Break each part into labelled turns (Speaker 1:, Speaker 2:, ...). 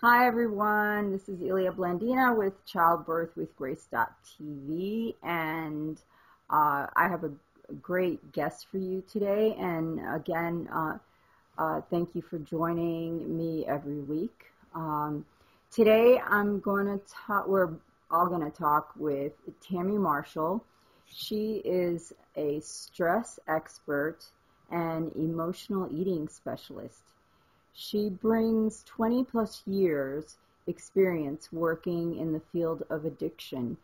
Speaker 1: Hi everyone, this is Ilia Blandina with childbirthwithgrace.tv, and I have a great guest for you today. And again, thank you for joining me every week. Today we're all going to talk with Tammy Marshall. She is a stress expert and emotional eating specialist. She brings 20 plus years experience working in the field of addiction,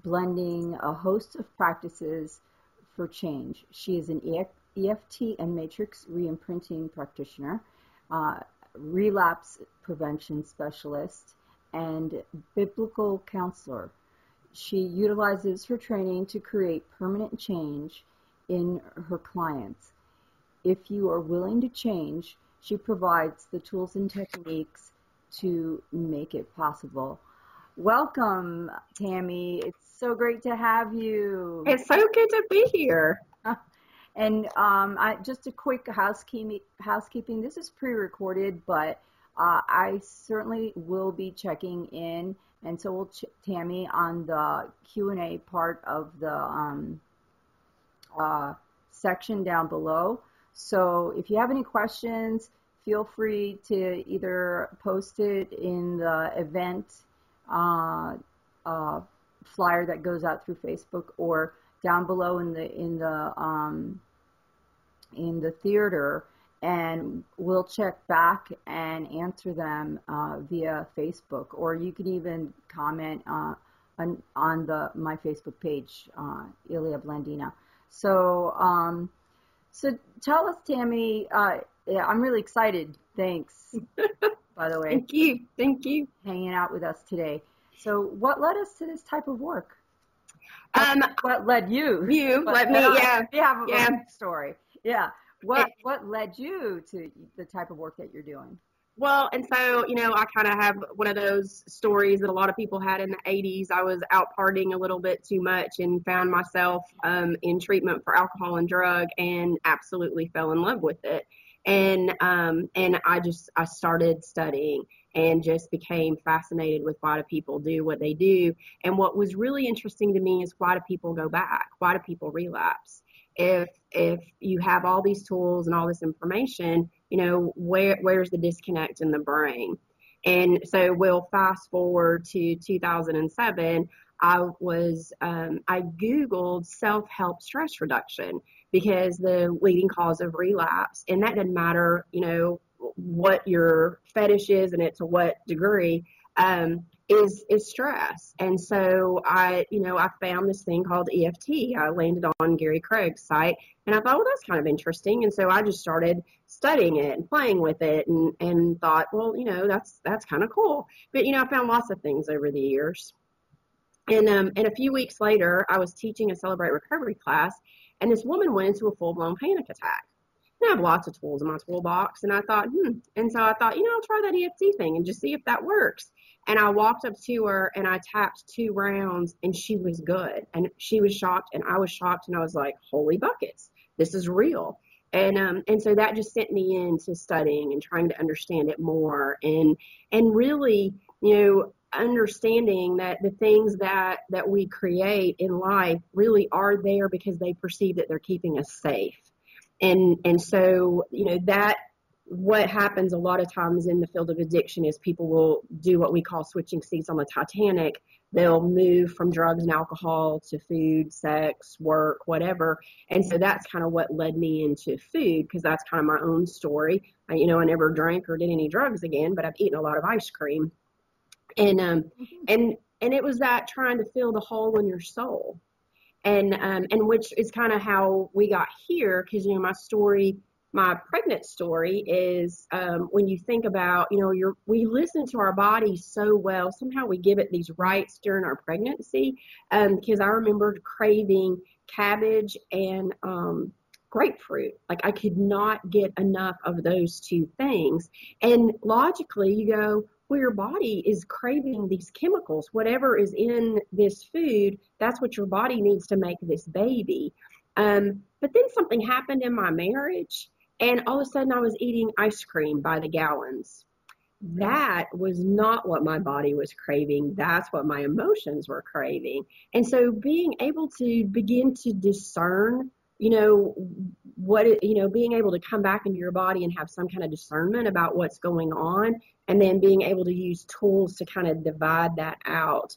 Speaker 1: blending a host of practices for change. She is an EFT and matrix reimprinting practitioner, relapse prevention specialist, and biblical counselor. She utilizes her training to create permanent change in her clients. If you are willing to change, she provides the tools and techniques to make it possible. Welcome, Tammy. It's so great to have you.
Speaker 2: It's so good to be here.
Speaker 1: And just a quick housekeeping. This is pre-recorded, but I certainly will be checking in, and so will Tammy on the Q&A part of the section down below. So if you have any questions, feel free to either post it in the event flyer that goes out through Facebook, or down below in the theater, and we'll check back and answer them via Facebook, or you can even comment on my Facebook page, Ilia Blandina. So tell us, Tammy, yeah, I'm really excited. Thanks, by the way.
Speaker 2: Thank you.
Speaker 1: Hanging out with us today. So what led us to this type of work? What led you?
Speaker 2: You
Speaker 1: but,
Speaker 2: let me, yeah.
Speaker 1: You have a story. Yeah. What led you to the type of work that you're doing?
Speaker 2: Well, and so, I kind of have one of those stories that a lot of people had in the 80s. I was out partying a little bit too much and found myself in treatment for alcohol and drug, and absolutely fell in love with it. And I started studying and just became fascinated with why do people do what they do. And what was really interesting to me is, why do people go back? Why do people relapse? If you have all these tools and all this information, where's the disconnect in the brain? And so we'll fast forward to 2007. I Googled self-help stress reduction, because the leading cause of relapse, and that doesn't matter, what your fetish is and to what degree, is stress. And so I found this thing called EFT. I landed on Gary Craig's site, and I thought, well, that's kind of interesting. And so I just started studying it and playing with it, and thought, well, that's kind of cool. But, I found lots of things over the years. And a few weeks later, I was teaching a Celebrate Recovery class, and this woman went into a full-blown panic attack. And I have lots of tools in my toolbox, and I thought, And so I thought, I'll try that EFT thing and just see if that works. And I walked up to her, and I tapped 2 rounds, and she was good. And she was shocked, and I was shocked, and I was like, holy buckets, this is real. And so that just sent me into studying and trying to understand it more, and really, understanding that the things that we create in life really are there because they perceive that they're keeping us safe. And so, that what happens a lot of times in the field of addiction is people will do what we call switching seats on the Titanic. They'll move from drugs and alcohol to food, sex, work, whatever. And so that's kind of what led me into food, because that's kind of my own story. I never drank or did any drugs again, but I've eaten a lot of ice cream. And it was that trying to fill the hole in your soul. And which is kind of how we got here, because, my pregnant story is, when you think about, we listen to our body so well. Somehow we give it these rights during our pregnancy, because I remember craving cabbage and grapefruit. Like, I could not get enough of those 2 things. And logically you go, well, your body is craving these chemicals. Whatever is in this food, that's what your body needs to make this baby. But then something happened in my marriage, and all of a sudden I was eating ice cream by the gallons. that was not what my body was craving. That's what my emotions were craving. And so being able to begin to discern, being able to come back into your body and have some kind of discernment about what's going on, and then being able to use tools to kind of divide that out,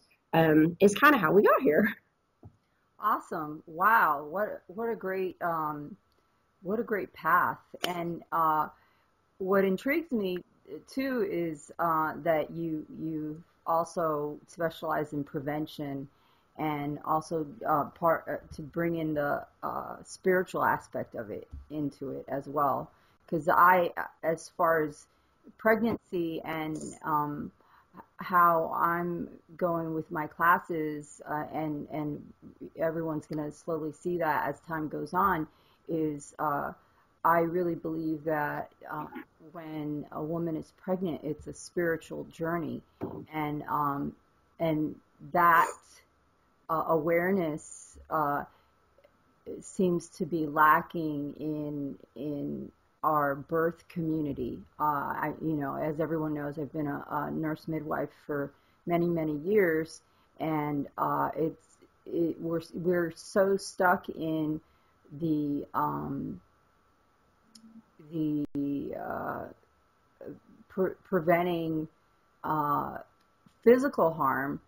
Speaker 2: is kind of how we got here.
Speaker 1: Awesome. Wow. What a great path. And what intrigues me too is that you also specialize in prevention, and also part to bring in the spiritual aspect of it into it as well. Because as far as pregnancy and how I'm going with my classes, and everyone's going to slowly see that as time goes on, is I really believe that when a woman is pregnant, it's a spiritual journey, and that awareness seems to be lacking in our birth community. As everyone knows, I've been a nurse midwife for many, many years, and we're so stuck in the preventing physical harm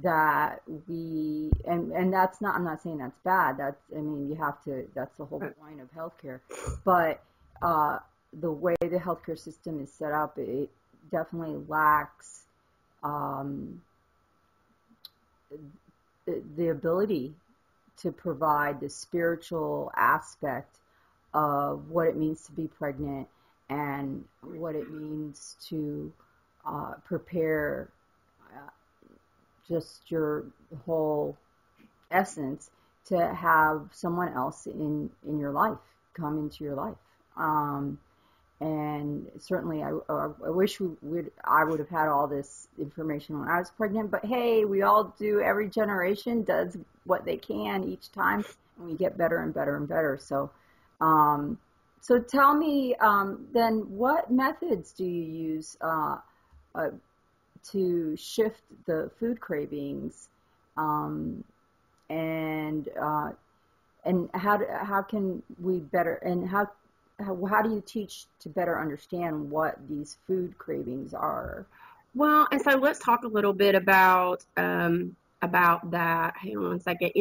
Speaker 1: that and that's not, I'm not saying that's bad. You have to, that's the whole point of healthcare. But the way the healthcare system is set up, it definitely lacks the ability to provide the spiritual aspect of what it means to be pregnant, and what it means to prepare just your whole essence to have someone else in your life come into your life. And certainly I wish I would have had all this information when I was pregnant, but hey, we all do. Every generation does what they can each time, and we get better and better and better. So tell me, then, what methods do you use to shift the food cravings, and how can we better, and how do you teach to better understand what these food cravings are?
Speaker 2: Well, and so let's talk a little bit about that. Hang on one second.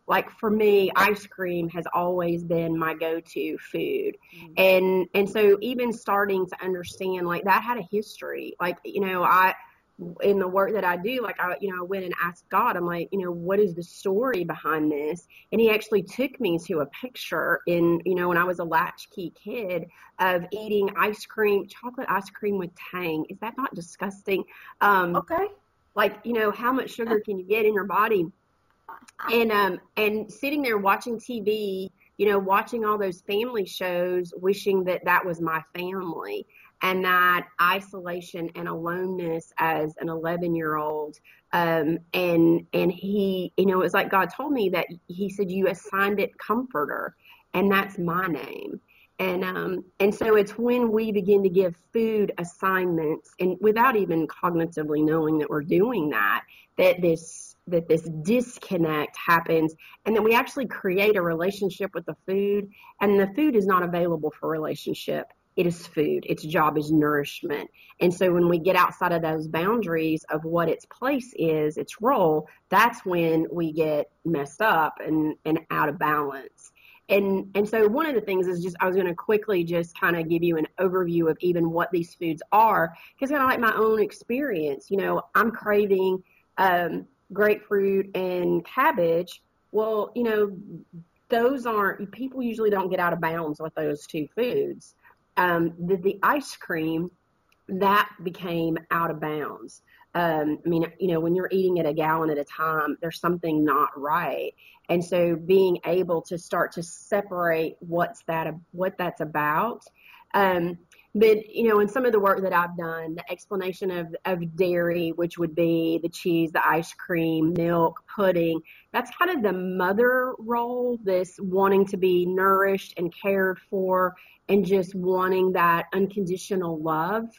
Speaker 2: Like for me, ice cream has always been my go-to food. And so even starting to understand, like, that had a history. Like, in the work that I do, like, I went and asked God, I'm like, what is the story behind this? And he actually took me to a picture when I was a latchkey kid, of eating chocolate ice cream with tang. Is that not disgusting?
Speaker 1: Okay.
Speaker 2: Like, how much sugar can you get in your body? And sitting there watching TV, watching all those family shows, wishing that was my family. And that isolation and aloneness as an 11-year-old. And he, it's like God told me that he said, you assigned it Comforter, and that's my name. And so it's when we begin to give food assignments, and without even cognitively knowing that we're doing that this disconnect happens, and then we actually create a relationship with the food, and the food is not available for relationship. It is food. Its job is nourishment. And so when we get outside of those boundaries of what its place is, its role, that's when we get messed up and out of balance. And so one of the things is I was going to quickly just kind of give you an overview of even what these foods are, because kind of like my own experience, I'm craving grapefruit and cabbage. Well, those people usually don't get out of bounds with those two foods. The ice cream, that became out of bounds. When you're eating it a gallon at a time, there's something not right. And so being able to start to separate what that's about. But, in some of the work that I've done, the explanation of dairy, which would be the cheese, the ice cream, milk, pudding, that's kind of the mother role, this wanting to be nourished and cared for, and just wanting that unconditional love.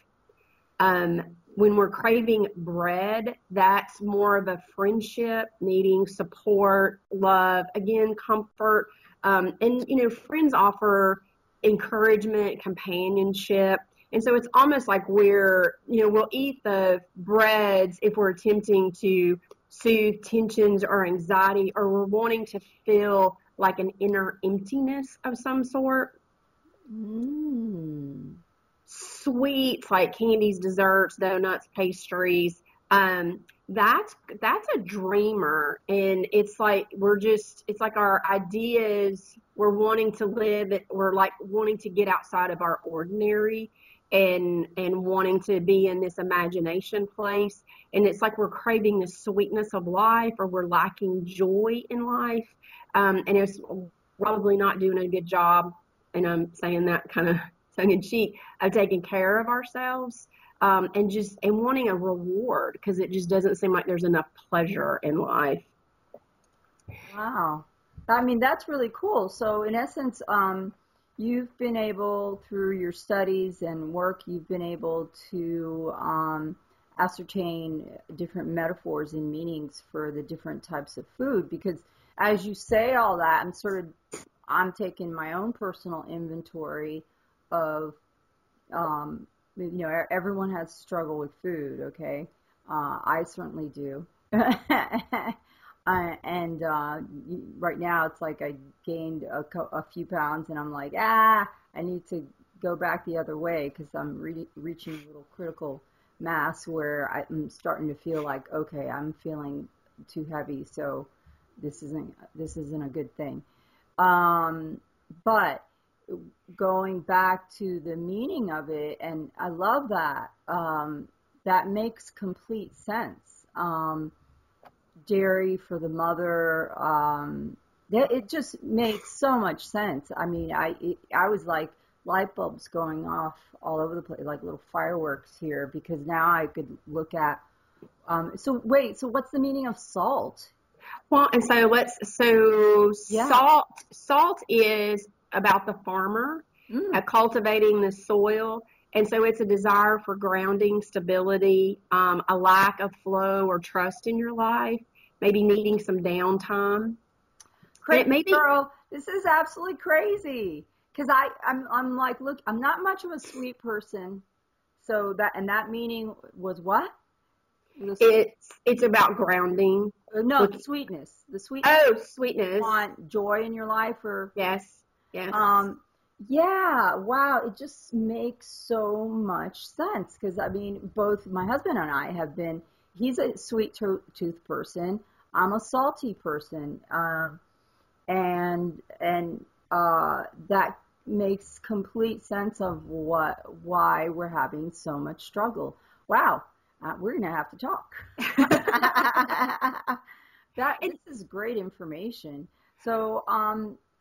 Speaker 2: When we're craving bread, that's more of a friendship, needing support, love, again, comfort. And, friends offer encouragement, companionship. And so it's almost like we'll eat the breads if we're attempting to soothe tensions or anxiety, or we're wanting to feel like an inner emptiness of some sort.
Speaker 1: Mm.
Speaker 2: Sweets like candies, desserts, donuts, pastries. That's a dreamer, and it's like it's like our ideas. We're wanting to live it. We're like wanting to get outside of our ordinary, and wanting to be in this imagination place. And it's like we're craving the sweetness of life, or we're lacking joy in life, and it's probably not doing a good job. And I'm saying that kind of tongue in cheek, of taking care of ourselves, and wanting a reward, because it just doesn't seem like there's enough pleasure in life.
Speaker 1: Wow. I mean, that's really cool. So in essence, you've been able, through your studies and work, you've been able to ascertain different metaphors and meanings for the different types of food. Because as you say all that, I'm taking my own personal inventory of, everyone has struggle with food, okay? I certainly do. And right now it's like I gained a few pounds, and I'm like, I need to go back the other way, because I'm reaching a little critical mass where I'm starting to feel like, okay, I'm feeling too heavy, so this isn't a good thing. But going back to the meaning of it, and I love that, that makes complete sense. Dairy for the mother, it just makes so much sense. I mean, I was like light bulbs going off all over the place, like little fireworks here, because now I could look at, so what's the meaning of salt?
Speaker 2: Well, and salt is about the farmer, cultivating the soil. And so it's a desire for grounding, stability, a lack of flow or trust in your life, maybe needing some downtime.
Speaker 1: Girl, this is absolutely crazy. Because I'm like, look, I'm not much of a sweet person. So that meaning was what?
Speaker 2: It's about grounding.
Speaker 1: No, sweetness. The sweetness.
Speaker 2: Oh, sweetness.
Speaker 1: You want joy in your life, or
Speaker 2: yes.
Speaker 1: Yeah, wow, it just makes so much sense, because I mean, both my husband and I have been. He's a sweet tooth person. I'm a salty person, and that makes complete sense of why we're having so much struggle. Wow. We're going to have to talk. This is great information. So,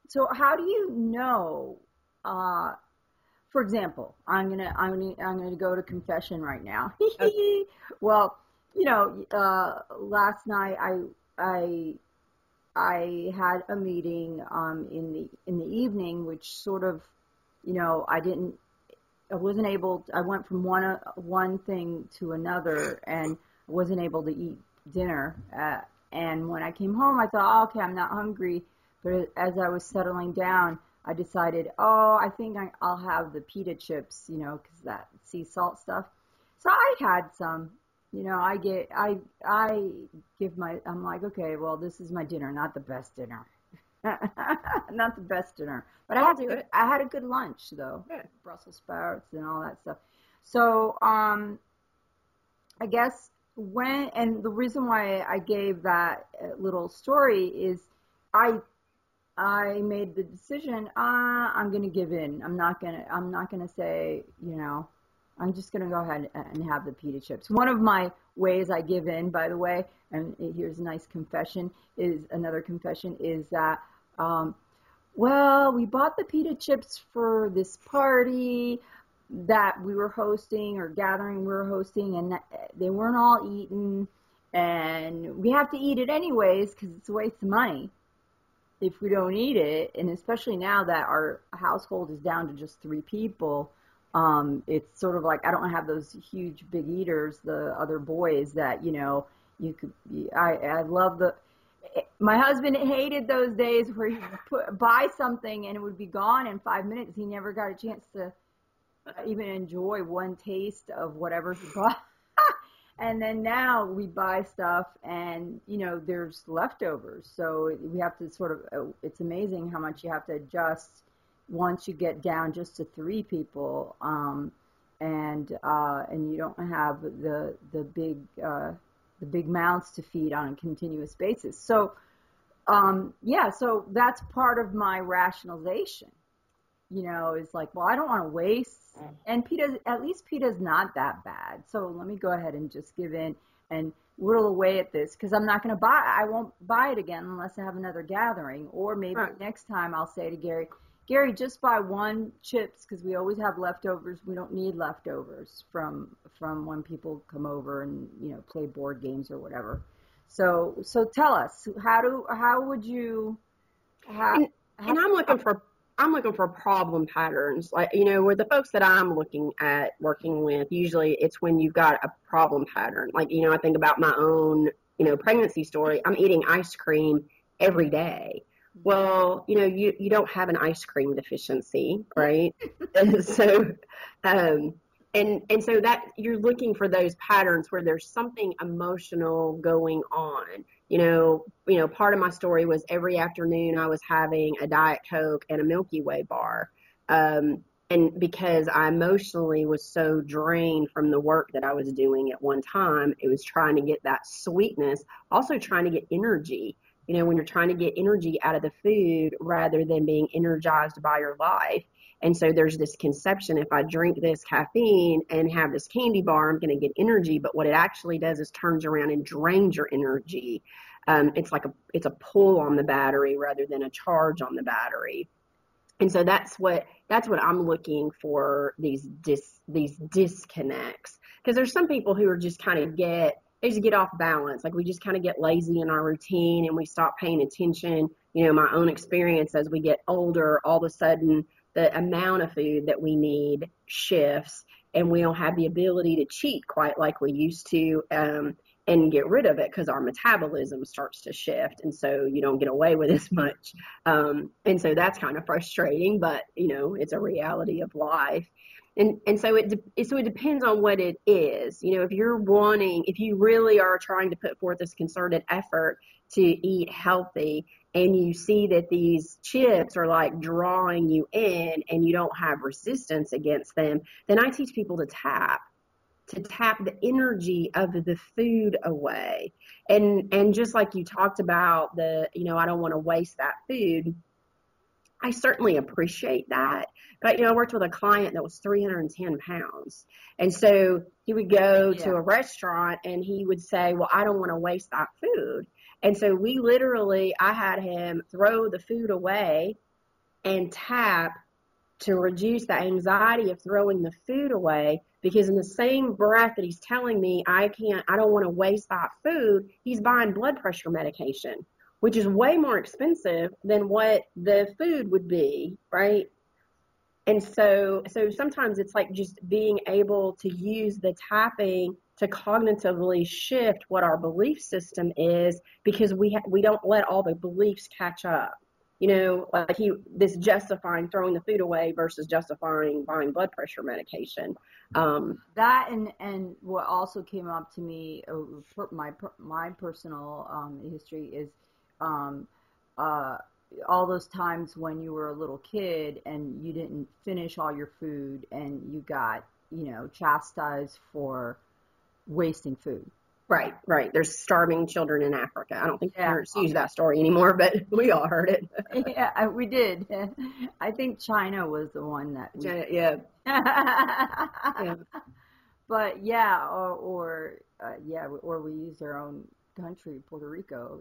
Speaker 1: so how do you know, for example, I'm going to go to confession right now. Okay. Well, last night I had a meeting, in the evening, which sort of, I wasn't able. I went from one thing to another, and wasn't able to eat dinner. And when I came home, I thought, okay, I'm not hungry. But as I was settling down, I decided, I think I'll have the pita chips, because that sea salt stuff. So I had some. I'm like, okay, well, this is my dinner, not the best dinner. Not the best dinner, but I had a good lunch though. Yeah. Brussels sprouts and all that stuff. So I guess and the reason why I gave that little story is I made the decision. I'm going to give in. I'm not going to say, I'm just going to go ahead and have the pita chips. One of my ways I give in, by the way, and here's a nice confession, is that, well, we bought the pita chips for this party that we were hosting, or gathering we were hosting, and they weren't all eaten, and we have to eat it anyways because it's a waste of money if we don't eat it. And especially now that our household is down to just 3 people, It's sort of like I don't have those huge big eaters, the other boys that, you could, I love my husband hated those days where he would buy something and it would be gone in 5 minutes. He never got a chance to even enjoy one taste of whatever he bought. And then now we buy stuff and, there's leftovers. So we have to it's amazing how much you have to adjust once you get down just to 3 people. And you don't have the big mouths to feed on a continuous basis. So, so that's part of my rationalization, is like, well, I don't want to waste. And at least PETA's not that bad. So let me go ahead and just give in and whittle away at this, because I won't buy it again unless I have another gathering. Or maybe next time I'll say to Gary, just buy 1 chips, because we always have leftovers. We don't need leftovers from when people come over and, play board games or whatever. So tell us, how would you,
Speaker 2: and I'm looking for problem patterns, like, where the folks that I'm looking at working with, usually it's when you've got a problem pattern. Like, I think about my own, pregnancy story. I'm eating ice cream every day. Well, you don't have an ice cream deficiency, right? And so, and so that you're looking for those patterns where there's something emotional going on. Part of my story was every afternoon I was having a Diet Coke and a Milky Way bar. And because I emotionally was so drained from the work that I was doing at one time, it was trying to get that sweetness, also trying to get energy. When you're trying to get energy out of the food rather than being energized by your life. And so there's this conception, if I drink this caffeine and have this candy bar, I'm going to get energy. But what it actually does is turns around and drains your energy. It's a pull on the battery rather than a charge on the battery. And so that's what I'm looking for, these disconnects. Because there's some people who are just kind of they just get off balance. Like, we just kind of get lazy in our routine and we stop paying attention. My own experience, as we get older, all of a sudden the amount of food that we need shifts and we don't have the ability to cheat quite like we used to, and get rid of it because our metabolism starts to shift. And so you don't get away with as much. And so that's kind of frustrating, but it's a reality of life. And so it depends on what it is. If you really are trying to put forth this concerted effort to eat healthy, and you see that these chips are like drawing you in and you don't have resistance against them, then I teach people to tap the energy of the food away. And just like you talked about I don't want to waste that food. I certainly appreciate that. But, I worked with a client that was 310 pounds. And so he would go to a restaurant and he would say, well, I don't want to waste that food. And so I had him throw the food away and tap to reduce the anxiety of throwing the food away, because in the same breath that he's telling me, I don't want to waste that food, he's buying blood pressure medication, which is way more expensive than what the food would be, right? And so sometimes it's like just being able to use the tapping to cognitively shift what our belief system is, because we don't let all the beliefs catch up. Like this justifying throwing the food away versus justifying buying blood pressure medication.
Speaker 1: That and what also came up to me, my personal history is all those times when you were a little kid and you didn't finish all your food and you got, chastised for wasting food.
Speaker 2: Right. There's starving children in Africa. I don't think parents use that story anymore, but we all heard it.
Speaker 1: Yeah, we did. I think China was the one that.
Speaker 2: Yeah.
Speaker 1: But or we used our own country, Puerto Rico.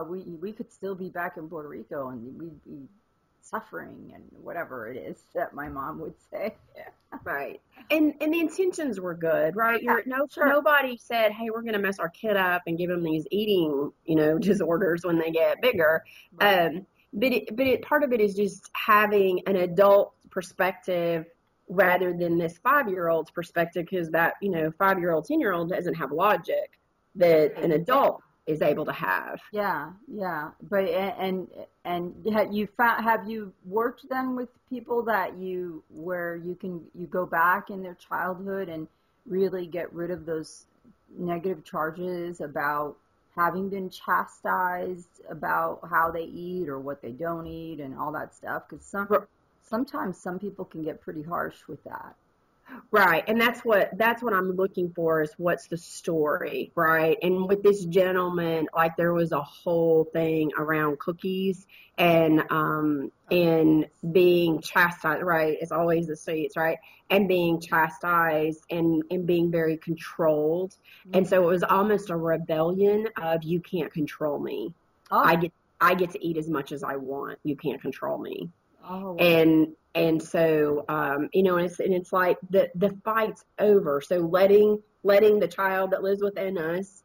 Speaker 1: We could still be back in Puerto Rico and we'd be suffering and whatever it is that my mom would say.
Speaker 2: Right. And the intentions were good, right? Nobody said, hey, we're going to mess our kid up and give them these eating, disorders when they get bigger. Right. But part of it is just having an adult perspective rather than this 5-year-old's perspective, because that, 5-year-old, 10-year-old doesn't have logic that an adult is able to have.
Speaker 1: Yeah, yeah. But and have you worked then with people where you go back in their childhood and really get rid of those negative charges about having been chastised about how they eat or what they don't eat and all that stuff? Because sometimes some people can get pretty harsh with that.
Speaker 2: Right. And that's what I'm looking for, is what's the story, right? And with this gentleman, like, there was a whole thing around cookies and being chastised, right? It's always the sweets, right? And being chastised and being very controlled. And so it was almost a rebellion of, you can't control me.
Speaker 1: Oh,
Speaker 2: I get to eat as much as I want. You can't control me.
Speaker 1: oh,
Speaker 2: And so, and it's like the fight's over. So letting the child that lives within us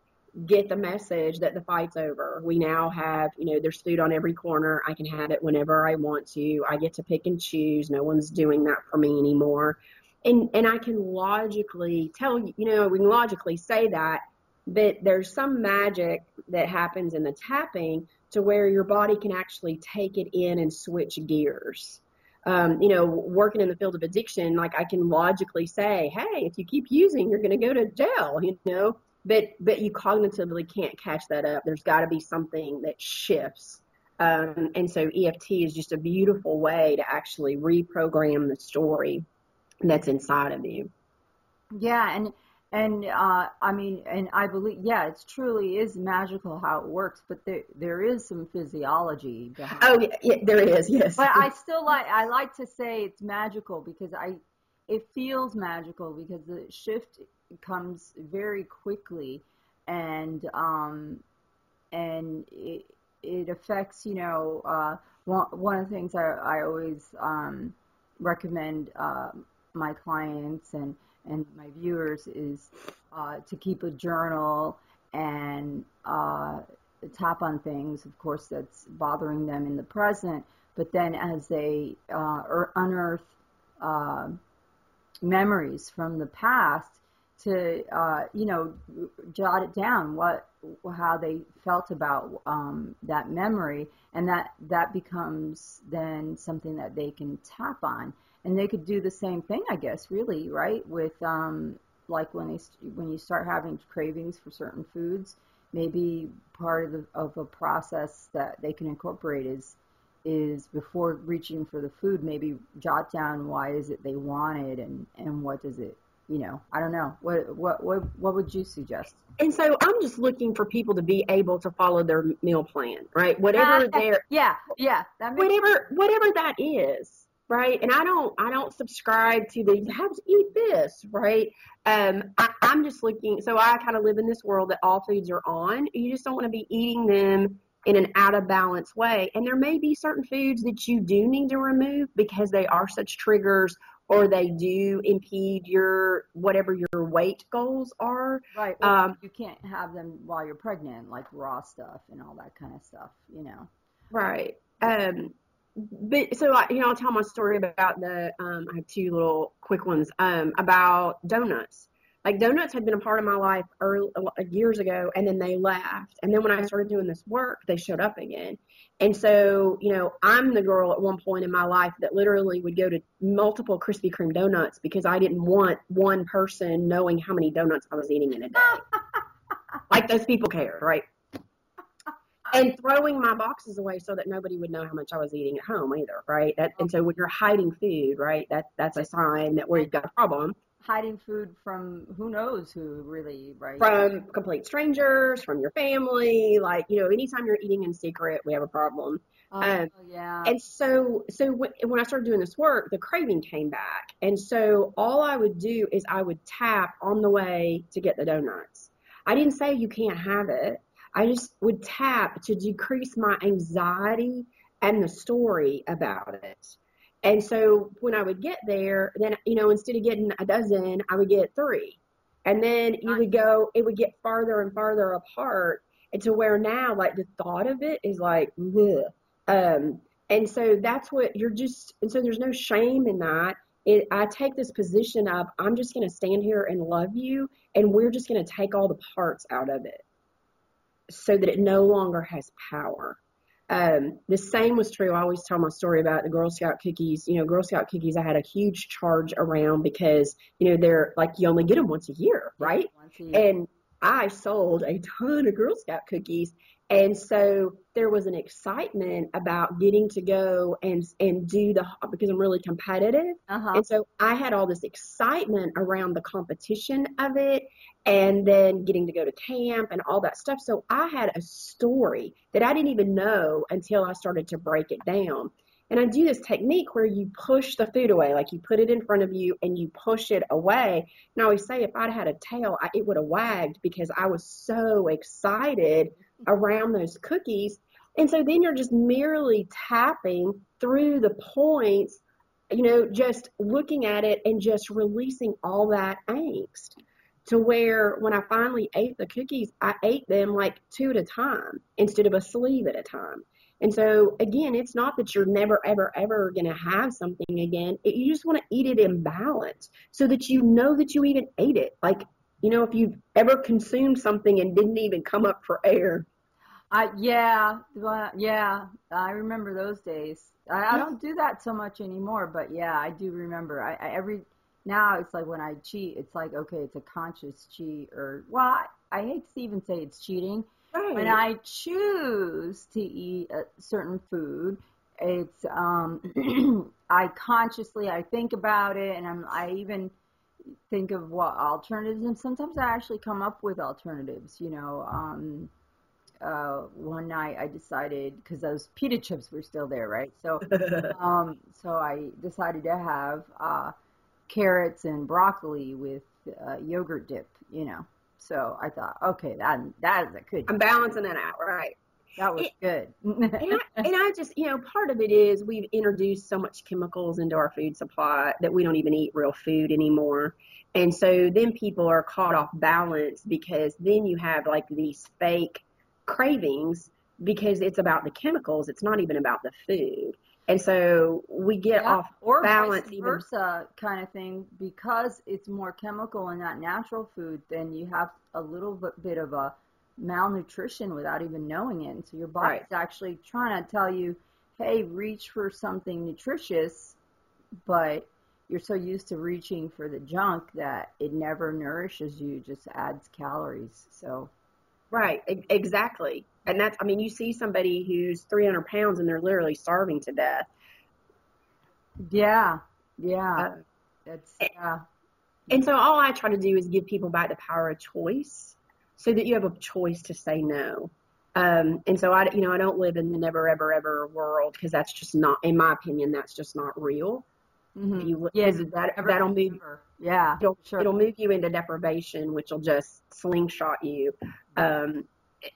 Speaker 2: get the message that the fight's over. We now have, there's food on every corner. I can have it whenever I want to. I get to pick and choose. No one's doing that for me anymore. And I can logically tell you, we can logically say that, but there's some magic that happens in the tapping to where your body can actually take it in and switch gears. Working in the field of addiction, like, I can logically say, hey, if you keep using, you're going to go to jail, but you cognitively can't catch that up. There's got to be something that shifts. And so EFT is just a beautiful way to actually reprogram the story that's inside of you.
Speaker 1: Yeah, and I mean, and I believe, yeah, it truly is magical how it works, but there is some physiology behind it.
Speaker 2: Oh, yeah, there is, yes.
Speaker 1: But I like to say it's magical because it feels magical because the shift comes very quickly, and it affects, one of the things I always recommend my clients and my viewers is to keep a journal and tap on things, of course, that's bothering them in the present, but then as they unearth memories from the past, to jot it down, how they felt about that memory, and that becomes then something that they can tap on. And they could do the same thing, I guess, really, right? With like when you start having cravings for certain foods, maybe part of a process that they can incorporate is before reaching for the food, maybe jot down why is it they want it, and what does it, I don't know. What would you suggest?
Speaker 2: And so I'm just looking for people to be able to follow their meal plan, right? Whatever
Speaker 1: yeah, that makes
Speaker 2: whatever that is. Right. And I don't subscribe to the, you have to eat this. Right. I'm just looking. So I kind of live in this world that all foods are on. You just don't want to be eating them in an out of balance way. And there may be certain foods that you do need to remove because they are such triggers, or they do impede whatever your weight goals are.
Speaker 1: Right. Well, you can't have them while you're pregnant, like raw stuff and all that kind of stuff,
Speaker 2: Right. But so, I'll tell my story about I have two little quick ones, about donuts. Like, donuts had been a part of my life years ago, and then they left. And then when I started doing this work, they showed up again. And so, I'm the girl at one point in my life that literally would go to multiple Krispy Kreme donuts because I didn't want one person knowing how many donuts I was eating in a day. Like, those people care, right? And throwing my boxes away so that nobody would know how much I was eating at home either, right? And so when you're hiding food, right, that's a sign that we've got a problem.
Speaker 1: Hiding food from who knows who, really, right?
Speaker 2: From complete strangers, from your family, like, anytime you're eating in secret, we have a problem.
Speaker 1: Yeah.
Speaker 2: And so when I started doing this work, the craving came back. And so all I would do is I would tap on the way to get the donuts. I didn't say you can't have it. I just would tap to decrease my anxiety and the story about it. And so when I would get there, then, instead of getting a dozen, I would get 3. And then it would get farther and farther apart, and to where now, like, the thought of it is like, ugh. And so that's what and so there's no shame in that. I take this position of, I'm just going to stand here and love you, and we're just going to take all the parts out of it so that it no longer has power. The same was true. I always tell my story about the Girl Scout cookies. Girl Scout cookies, I had a huge charge around because, they're like, you only get them once a year, right?
Speaker 1: Once a year.
Speaker 2: And I sold a ton of Girl Scout cookies. And so there was an excitement about getting to go and do because I'm really competitive.
Speaker 1: Uh-huh.
Speaker 2: And so I had all this excitement around the competition of it, and then getting to go to camp and all that stuff. So I had a story that I didn't even know until I started to break it down. And I do this technique where you push the food away, like you put it in front of you and you push it away. And I always say, if I'd had a tail, it would have wagged because I was so excited around those cookies. And so then you're just merely tapping through the points, just looking at it and just releasing all that angst, to where when I finally ate the cookies, I ate them like 2 at a time instead of a sleeve at a time. And so, again, it's not that you're never, ever, ever going to have something again. You just want to eat it in balance so that you know that you even ate it. Like, if you've ever consumed something and didn't even come up for air.
Speaker 1: Yeah, I remember those days. I don't do that so much anymore, but yeah, I do remember. Now it's like when I cheat, it's like, okay, it's a conscious cheat, or, well, I hate to even say it's cheating.
Speaker 2: Right.
Speaker 1: When I choose to eat a certain food, it's I think about it, and I even think of what alternatives, and sometimes I actually come up with alternatives. One night I decided, because those pita chips were still there, right? So I decided to have carrots and broccoli with yogurt dip. So I thought, okay, that is a good.
Speaker 2: I'm balancing it out, right?
Speaker 1: That was good.
Speaker 2: and I just, part of it is we've introduced so much chemicals into our food supply that we don't even eat real food anymore. And so then people are caught off balance, because then you have like these fake cravings because it's about the chemicals. It's not even about the food. And so we get off balance,
Speaker 1: vice versa kind of thing, because it's more chemical in that natural food. Then you have a little bit of a malnutrition without even knowing it. And so your body's actually trying to tell you, hey, reach for something nutritious, but you're so used to reaching for the junk that it never nourishes you, just adds calories. So.
Speaker 2: Right, exactly. And that's, you see somebody who's 300 pounds and they're literally starving to death.
Speaker 1: Yeah.
Speaker 2: And so all I try to do is give people back the power of choice, so that you have a choice to say no. And so I don't live in the never, ever, ever world, because that's just not, in my opinion, that's just not real.
Speaker 1: Mm-hmm.
Speaker 2: That'll move.
Speaker 1: Yeah,
Speaker 2: It'll move you into deprivation, which will just slingshot you.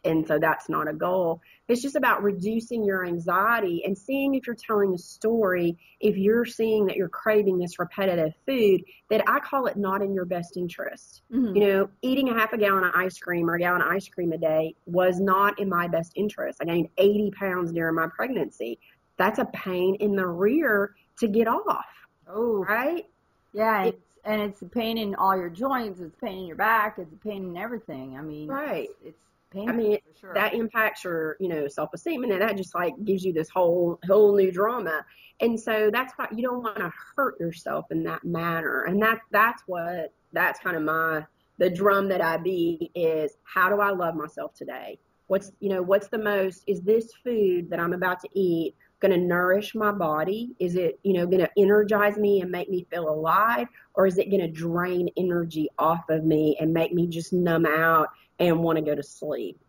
Speaker 2: And so that's not a goal. It's just about reducing your anxiety and seeing, if you're telling a story, if you're seeing that you're craving this repetitive food, that I call it not in your best interest.
Speaker 1: Mm-hmm.
Speaker 2: Eating a half a gallon of ice cream or a gallon of ice cream a day was not in my best interest. I gained 80 pounds during my pregnancy. That's a pain in the rear to get off.
Speaker 1: Oh,
Speaker 2: right?
Speaker 1: Yeah, it's a pain in all your joints. It's a pain in your back. It's a pain in everything.
Speaker 2: Right.
Speaker 1: It's painful, for sure.
Speaker 2: That impacts your, self-esteem, and that just like gives you this whole new drama. And so that's why you don't want to hurt yourself in that manner. And that's kind of the drum that I beat is, how do I love myself today? What's the most, is this food that I'm about to eat going to nourish my body? Is it, going to energize me and make me feel alive? Or is it going to drain energy off of me and make me just numb out and want to go to sleep?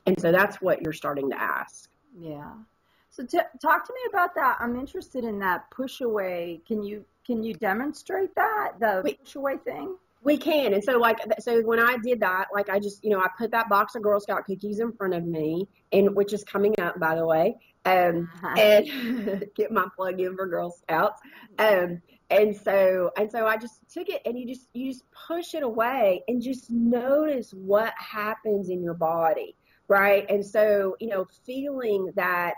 Speaker 2: And so that's what you're starting to ask.
Speaker 1: Yeah. So talk to me about that. I'm interested in that push away. Can you demonstrate that, the push away thing?
Speaker 2: We can. And so when I did that, I just, I put that box of Girl Scout cookies in front of me, and which is coming up, by the way, and get my plug in for Girl Scouts. And so I just took it, and you just push it away and just notice what happens in your body. Right. And so, feeling that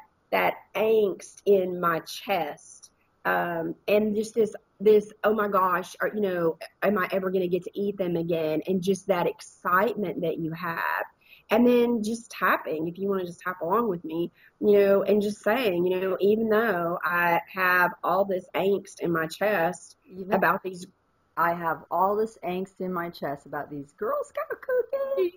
Speaker 2: angst in my chest, And just this, oh my gosh, or, am I ever going to get to eat them again? And just that excitement that you have. And then just tapping, if you want to just tap along with me, and just saying, even though I have all this angst in my chest
Speaker 1: Even
Speaker 2: about these,
Speaker 1: I have all this angst in my chest about these Girl Scout cookies.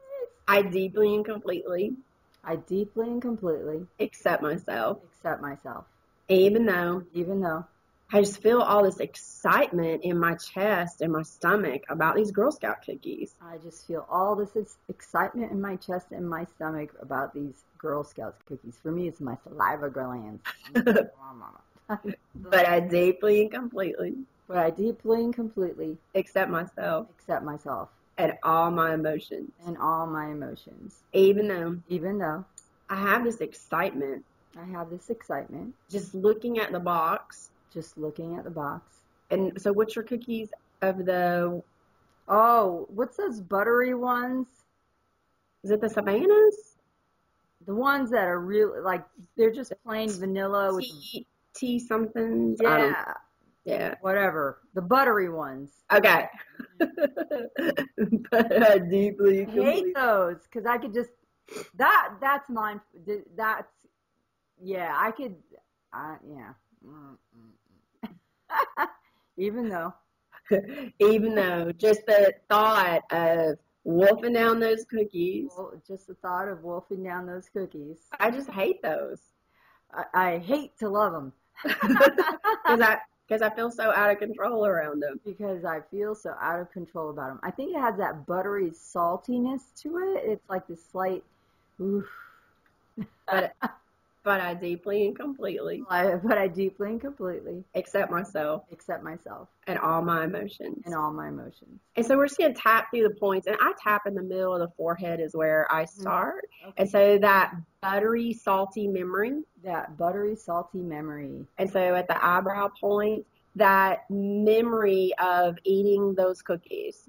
Speaker 2: I deeply and completely
Speaker 1: I deeply and completely
Speaker 2: accept myself,
Speaker 1: accept myself,
Speaker 2: even though
Speaker 1: even though
Speaker 2: I just feel all this excitement in my chest and my stomach about these Girl Scout cookies.
Speaker 1: I just feel all this excitement in my chest and my stomach about these Girl Scouts cookies. For me, it's my saliva glands.
Speaker 2: But I deeply and completely
Speaker 1: But I deeply and completely
Speaker 2: accept myself
Speaker 1: accept myself
Speaker 2: and all my emotions,
Speaker 1: and all my emotions,
Speaker 2: even
Speaker 1: though
Speaker 2: I have this excitement
Speaker 1: I have this excitement
Speaker 2: just looking at the box.
Speaker 1: just looking at the box.
Speaker 2: And so, what's your cookies of the?
Speaker 1: Oh, what's those buttery ones?
Speaker 2: Is it the Savannahs?
Speaker 1: The ones that are really like they're just plain vanilla with
Speaker 2: Tea something.
Speaker 1: yeah, whatever. The buttery ones.
Speaker 2: Okay. But I deeply
Speaker 1: I hate those because I could just that's mine. That's yeah. I could yeah. Even though
Speaker 2: just the thought of wolfing down those cookies,
Speaker 1: just the thought of wolfing down those cookies,
Speaker 2: I just hate those.
Speaker 1: I hate to love them
Speaker 2: because I feel so out of control around them.
Speaker 1: Because I feel so out of control about them. I think it has that buttery saltiness to it. It's like this slight oof.
Speaker 2: But I deeply and completely accept myself and all my emotions. And so we're just going to tap through the points. And I tap in the middle of the forehead is where I start. Okay. And so that buttery, salty memory. And so at the eyebrow point, that memory of eating those cookies.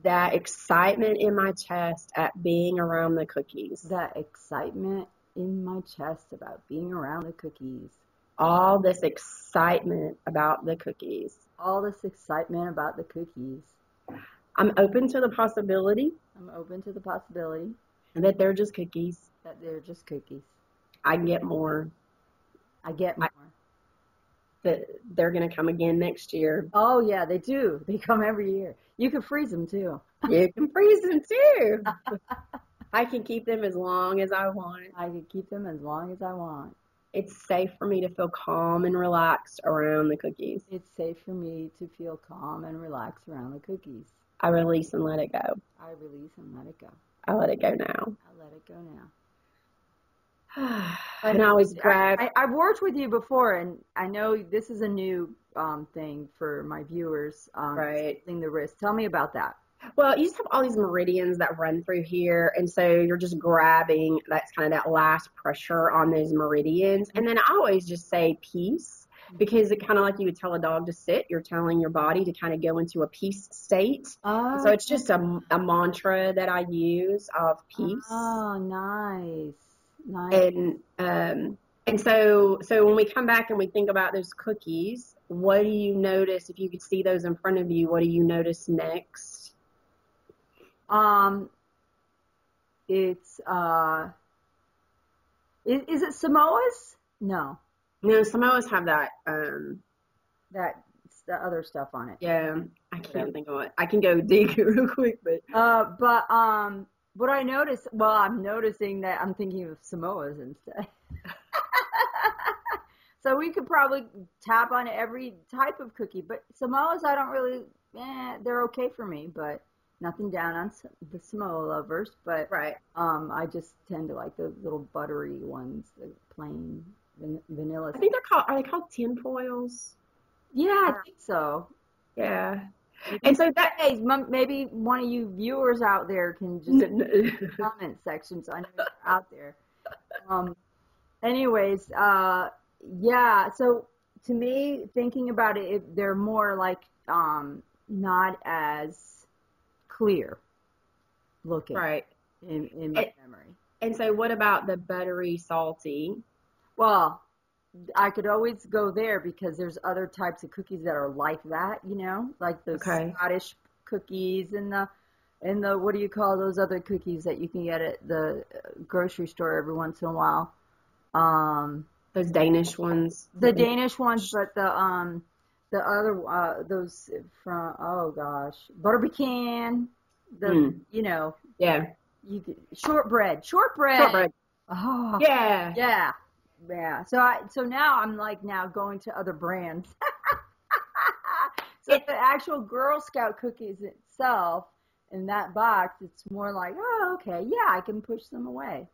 Speaker 2: That excitement in my chest at being around the cookies. All this excitement about the cookies. I'm open to the possibility. That they're just cookies. I get more. That they're going to come again next year.
Speaker 1: Oh, yeah, they do. They come every year. You can freeze them, too.
Speaker 2: You can freeze them, too. I can keep them as long as I want. It's safe for me to feel calm and relaxed around the cookies. I release and let it go. I let it go now. And I always grab.
Speaker 1: I've worked with you before, and I know this is a new thing for my viewers.
Speaker 2: Right.
Speaker 1: The wrist. Tell me about that.
Speaker 2: Well, you just have all these meridians that run through here, and so you're just grabbing that's kind of that last pressure on those meridians. And then I always just say peace, because it kind of like you would tell a dog to sit, you're telling your body to kind of go into a peace state. So it's just a mantra that I use of peace.
Speaker 1: Oh, nice.
Speaker 2: And so when we come back and we think about those cookies, what do you notice? If you could see those in front of you, what do you notice next?
Speaker 1: It's is it Samoa's? No,
Speaker 2: Samoa's have that
Speaker 1: that's the other stuff on it.
Speaker 2: Yeah, I can't think of it. I can go dig it real quick, but
Speaker 1: what I noticed, well, I'm noticing that I'm thinking of Samoa's instead. So we could probably tap on every type of cookie, but Samoa's I don't really, they're okay for me, but nothing down on the Samoa lovers, but
Speaker 2: right.
Speaker 1: I just tend to like the little buttery ones, the plain vanilla.
Speaker 2: I think are they called tinfoils?
Speaker 1: Yeah, I think so.
Speaker 2: Yeah. And so that
Speaker 1: maybe one of you viewers out there can just in the comment section, so I know you're out there. Anyways, yeah. So to me, thinking about it, they're more like not as clear looking,
Speaker 2: right?
Speaker 1: In my memory.
Speaker 2: And so, what about the buttery salty?
Speaker 1: Well, I could always go there because there's other types of cookies that are like that, like those
Speaker 2: Okay.
Speaker 1: Scottish cookies and the what do you call those other cookies that you can get at the grocery store every once in a while? Um,
Speaker 2: Those Danish ones.
Speaker 1: the Danish ones, but the other those from oh gosh, butter pecan, the
Speaker 2: Mm, yeah.
Speaker 1: shortbread, shortbread.
Speaker 2: Shortbread.
Speaker 1: Oh,
Speaker 2: Yeah.
Speaker 1: yeah. Yeah. So now I'm like now going to other brands. So
Speaker 2: It,
Speaker 1: the actual Girl Scout cookies itself in that box, it's more like, oh, okay, yeah, I can push them away.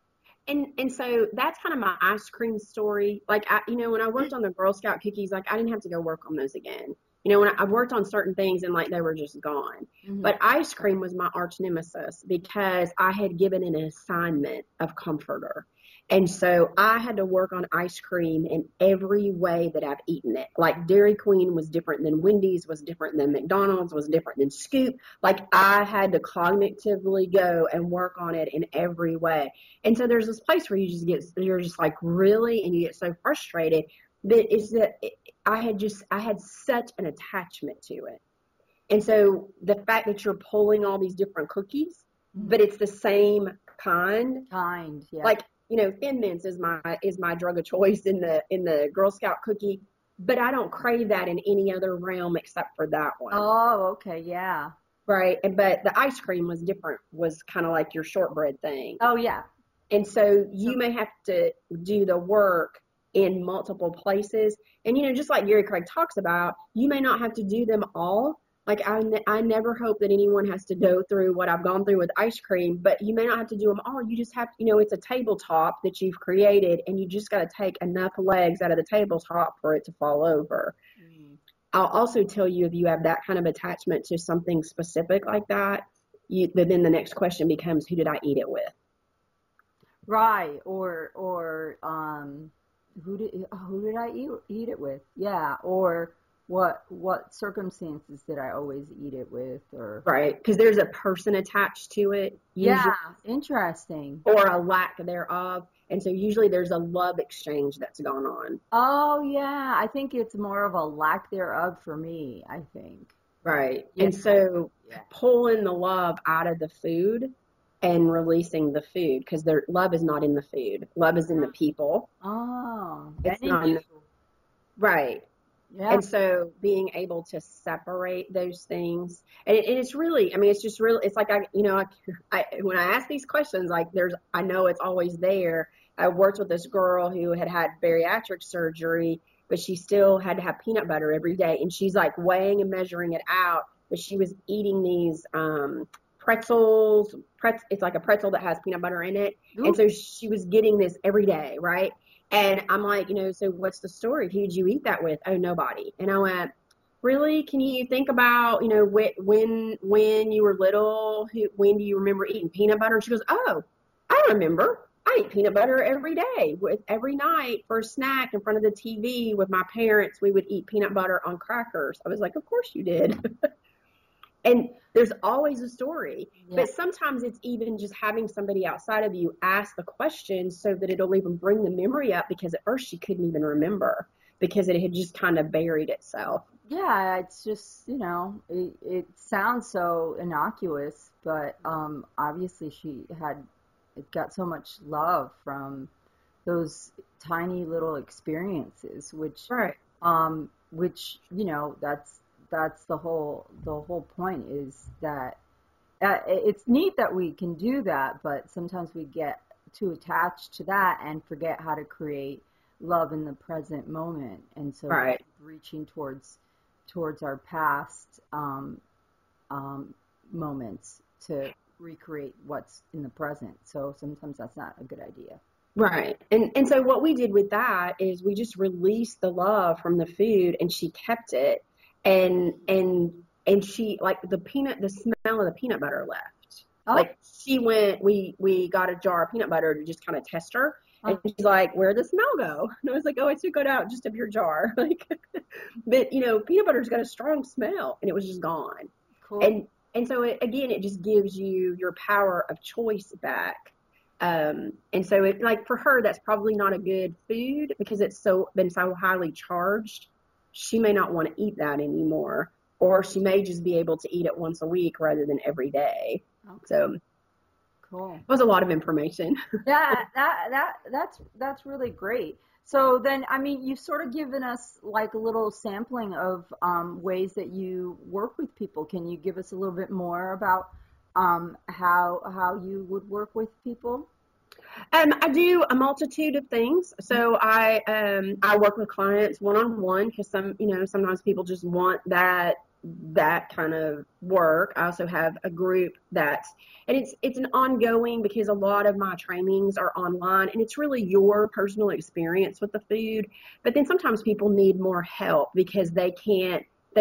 Speaker 2: and so that's kind of my ice cream story. Like when I worked on the Girl Scout cookies, like I didn't have to go work on those again. When I worked on certain things and like they were just gone.
Speaker 1: Hmm.
Speaker 2: But ice cream was my arch nemesis because I had given an assignment of comforter. And so I had to work on ice cream in every way that I've eaten it. Like Dairy Queen was different than Wendy's, was different than McDonald's, was different than Scoop. Like I had to cognitively go and work on it in every way. And so there's this place where you're just like really, and you get so frustrated that I had such an attachment to it. And so the fact that you're pulling all these different cookies, but it's the same
Speaker 1: Kind, yeah.
Speaker 2: like, Thin Mints is my drug of choice in the Girl Scout cookie, but I don't crave that in any other realm except for that one.
Speaker 1: Oh, okay, yeah.
Speaker 2: Right. But the ice cream was different, was kind of like your shortbread thing.
Speaker 1: Oh, yeah.
Speaker 2: And so
Speaker 1: So,
Speaker 2: you may have to do the work in multiple places. And, just like Gary Craig talks about, you may not have to do them all. Like I never hope that anyone has to go through what I've gone through with ice cream, but you may not have to do them all. You just have, it's a tabletop that you've created and you just got to take enough legs out of the tabletop for it to fall over.
Speaker 1: mm,
Speaker 2: I'll also tell you if you have that kind of attachment to something specific like that, then the next question becomes, who did I eat it with?
Speaker 1: right. Or who did I eat it with? Yeah. Or what circumstances did I always eat it with? Or
Speaker 2: Right. Because there's a person attached to it,
Speaker 1: yeah,
Speaker 2: usually,
Speaker 1: interesting.
Speaker 2: or a lack thereof. And so usually there's a love exchange that's gone on.
Speaker 1: Oh, yeah. I think it's more of a lack thereof for me, I think.
Speaker 2: Right.
Speaker 1: Yeah.
Speaker 2: And so
Speaker 1: Yeah.
Speaker 2: pulling the love out of the food and releasing the food, because their love is not in the food. Love is in the people.
Speaker 1: Oh,
Speaker 2: It's
Speaker 1: and
Speaker 2: not in the, right.
Speaker 1: yeah.
Speaker 2: And so being able to separate those things, and it's really, I mean, it's just really, it's like when I ask these questions, like I know it's always there. I worked with this girl who had had bariatric surgery, but she still had to have peanut butter every day, and she's like weighing and measuring it out, but she was eating these pretzels. It's like a pretzel that has peanut butter in it, and
Speaker 1: Ooh.
Speaker 2: so she was getting this every day, right? And I'm like, so what's the story? Who did you eat that with? Oh, nobody. And I went, really? Can you think about, when you were little, when do you remember eating peanut butter? And she goes, oh, I remember. I eat peanut butter every day, with every night for a snack in front of the TV with my parents. We would eat peanut butter on crackers. I was like, of course you did. And there's always a story,
Speaker 1: Yeah.
Speaker 2: but sometimes it's even just having somebody outside of you ask the question so that it'll even bring the memory up, because at first she couldn't even remember because it had just kind of buried itself.
Speaker 1: Yeah, it's just, it sounds so innocuous, but obviously it got so much love from those tiny little experiences,
Speaker 2: Right.
Speaker 1: that's the whole point is that it's neat that we can do that, but sometimes we get too attached to that and forget how to create love in the present moment, and so we
Speaker 2: Right.
Speaker 1: keep reaching towards our past moments to recreate what's in the present. So sometimes that's not a good idea.
Speaker 2: Right. And so what we did with that is we just released the love from the food, and she kept it, and she, like, the smell of the peanut butter left.
Speaker 1: Oh,
Speaker 2: Like we got a jar of peanut butter to just kind of test her. And
Speaker 1: oh,
Speaker 2: she's like, where'd the smell go? And I was like, oh, it took it out just of your jar. Like, but peanut butter's got a strong smell, and it was just gone.
Speaker 1: cool.
Speaker 2: And so again, it just gives you your power of choice back. And so it like for her, that's probably not a good food because it's been so highly charged. She may not want to eat that anymore, or she may just be able to eat it once a week rather than every day.
Speaker 1: Okay.
Speaker 2: So
Speaker 1: Cool.
Speaker 2: it was a lot of information.
Speaker 1: Yeah, that's really great. So then, I mean, you've sort of given us like a little sampling of ways that you work with people. Can you give us a little bit more about how you would work with people?
Speaker 2: I do a multitude of things. So I work with clients one on one because sometimes people just want that kind of work. I also have a group and it's an ongoing because a lot of my trainings are online and it's really your personal experience with the food. But then sometimes people need more help because they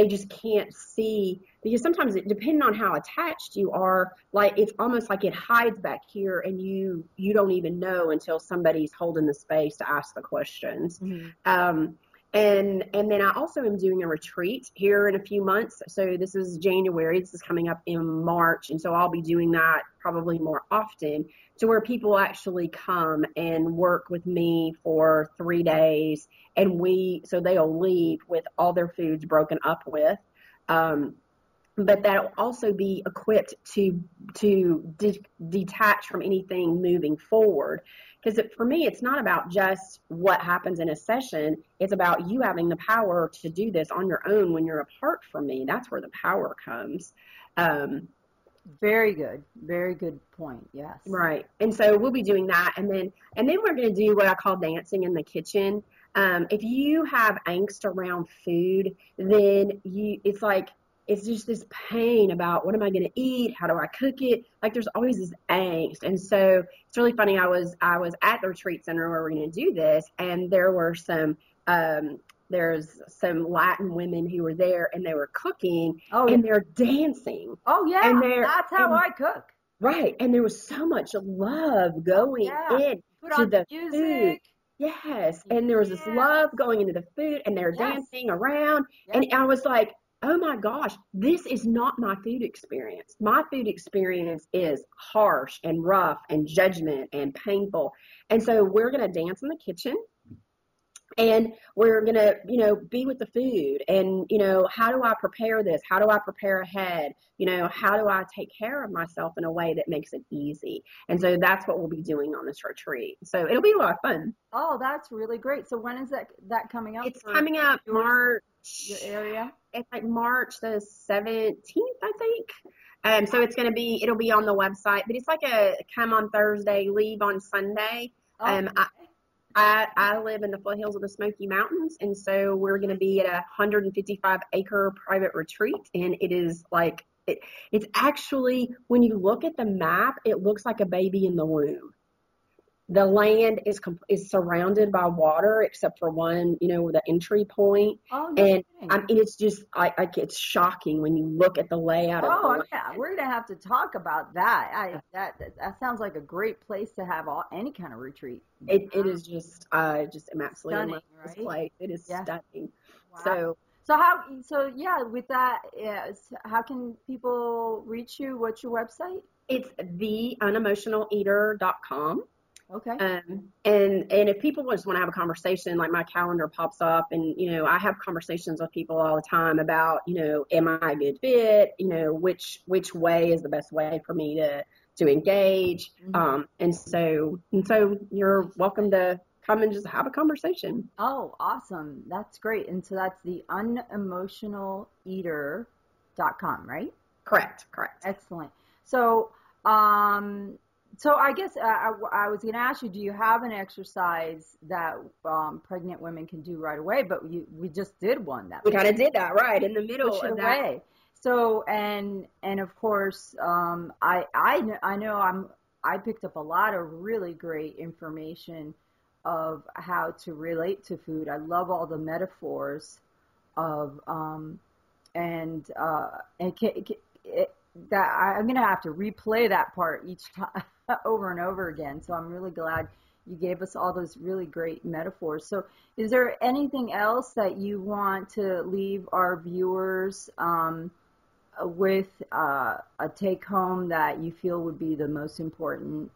Speaker 2: just can't see because sometimes depending on how attached you are, like it's almost like it hides back here and you don't even know until somebody's holding the space to ask the questions.
Speaker 1: Mm-hmm.
Speaker 2: And then I also am doing a retreat here in a few months. So this is January. This is coming up in March. And so I'll be doing that probably more often to where people actually come and work with me for 3 days. And so they'll leave with all their foods broken up with. But that'll also be equipped to detach from anything moving forward. Because for me, it's not about just what happens in a session. It's about you having the power to do this on your own when you're apart from me. That's where the power comes.
Speaker 1: Very good. Very good point. Yes.
Speaker 2: Right. And so we'll be doing that. And then we're going to do what I call dancing in the kitchen. If you have angst around food, then it's just this pain about what am I going to eat? How do I cook it? Like there's always this angst. And so it's really funny. I was at the retreat center where we're going to do this, and there were there's some Latin women who were there and they were cooking and they're dancing.
Speaker 1: Oh yeah.
Speaker 2: And
Speaker 1: that's how I cook.
Speaker 2: Right. And there was so much love going in to the
Speaker 1: music.
Speaker 2: food. Yes. And there was this love going into the food and they're dancing around. Yes. And I was like, oh my gosh, this is not my food experience. My food experience is harsh and rough and judgment and painful. And so we're going to dance in the kitchen. And we're going to, be with the food and, how do I prepare this? How do I prepare ahead? How do I take care of myself in a way that makes it easy? And so that's what we'll be doing on this retreat. So it'll be a lot of fun.
Speaker 1: Oh, that's really great. So when is that coming up?
Speaker 2: It's coming up March.
Speaker 1: Your area?
Speaker 2: It's like March the 17th, I think. So it'll be on the website, but it's like a come on Thursday, leave on Sunday.
Speaker 1: Oh.
Speaker 2: I live in the foothills of the Smoky Mountains, and so we're going to be at a 155-acre private retreat, and it is like it's actually, when you look at the map, it looks like a baby in the womb. The land is surrounded by water except for one, the entry point.
Speaker 1: Oh,
Speaker 2: and it's just it's shocking when you look at the layout.
Speaker 1: Yeah, we're gonna have to talk about that. That sounds like a great place to have any kind of retreat.
Speaker 2: It is just I'm absolutely in love with this place. It is stunning.
Speaker 1: Wow. With that, how can people reach you? What's your website?
Speaker 2: It's theunemotionaleater.com.
Speaker 1: Okay.
Speaker 2: And if people just want to have a conversation, like my calendar pops up and, I have conversations with people all the time about, am I a good fit? Which way is the best way for me to engage?
Speaker 1: Mm-hmm.
Speaker 2: And so you're welcome to come and just have a conversation.
Speaker 1: Oh, awesome. That's great. And so that's the unemotionaleater.com, right?
Speaker 2: Correct.
Speaker 1: Excellent. So, so I guess I was going to ask you, do you have an exercise that pregnant women can do right away? But we just did one
Speaker 2: we kind of did that right in the middle of that.
Speaker 1: So and of course I know I picked up a lot of really great information of how to relate to food. I love all the metaphors of that I'm going to have to replay that part each time over and over again. So I'm really glad you gave us all those really great metaphors. So is there anything else that you want to leave our viewers with a take home that you feel would be the most important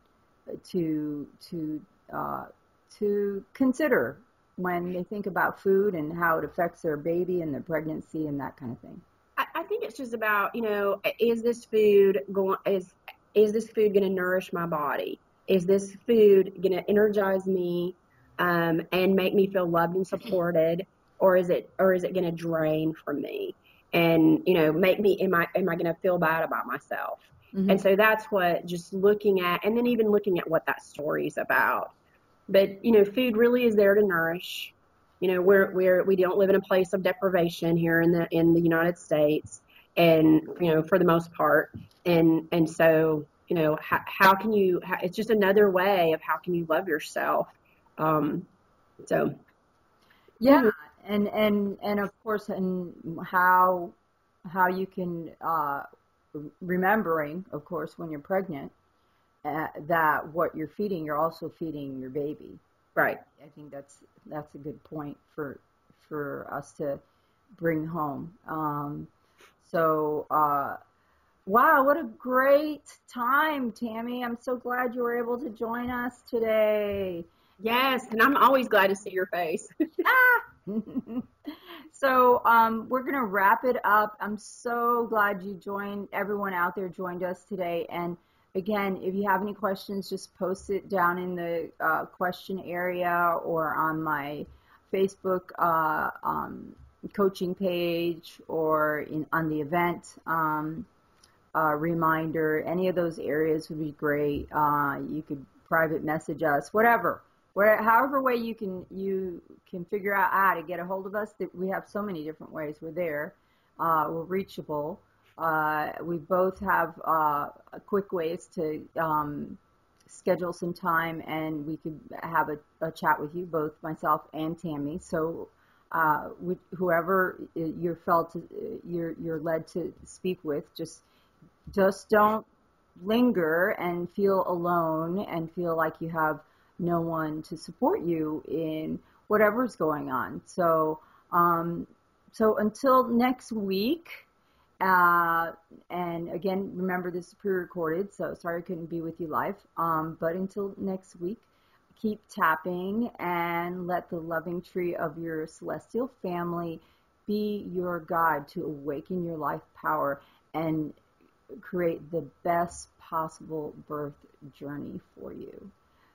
Speaker 1: to to uh, to consider when they think about food and how it affects their baby and their pregnancy and that kind of thing?
Speaker 2: I think it's just about, is this food is this food going to nourish my body? Is this food going to energize me, and make me feel loved and supported, or is it going to drain from me and make me am I going to feel bad about myself?
Speaker 1: Mm-hmm.
Speaker 2: And so that's what just looking at, and then even looking at what that story is about. But food really is there to nourish. We don't live in a place of deprivation here in the United States, and for the most part, and so how can you? It's just another way of how can you love yourself. So
Speaker 1: Yeah, and of course, and how you can remembering, of course, when you're pregnant, that what you're feeding, you're also feeding your baby.
Speaker 2: right.
Speaker 1: I think that's a good point for us to bring home. So wow, what a great time, Tammy! I'm so glad you were able to join us today.
Speaker 2: Yes, and I'm always glad to see your face.
Speaker 1: So we're going to wrap it up. I'm so glad everyone out there joined us today. And again, if you have any questions, just post it down in the question area or on my Facebook coaching page or on the event reminder. Any of those areas would be great. You could private message us, whatever. However way you can figure out how to get a hold of us. That we have so many different ways. We're there. We're reachable. We both have quick ways to schedule some time, and we could have a chat with you, both myself and Tammy. So whoever you're led to speak with, just don't linger and feel alone and feel like you have no one to support you in whatever's going on. So until next week, and again, remember this is pre-recorded, so sorry I couldn't be with you live. But until next week, keep tapping and let the loving tree of your celestial family be your guide to awaken your life power and create the best possible birth journey for you.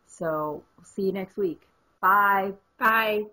Speaker 1: So, see you next week. Bye.
Speaker 2: Bye.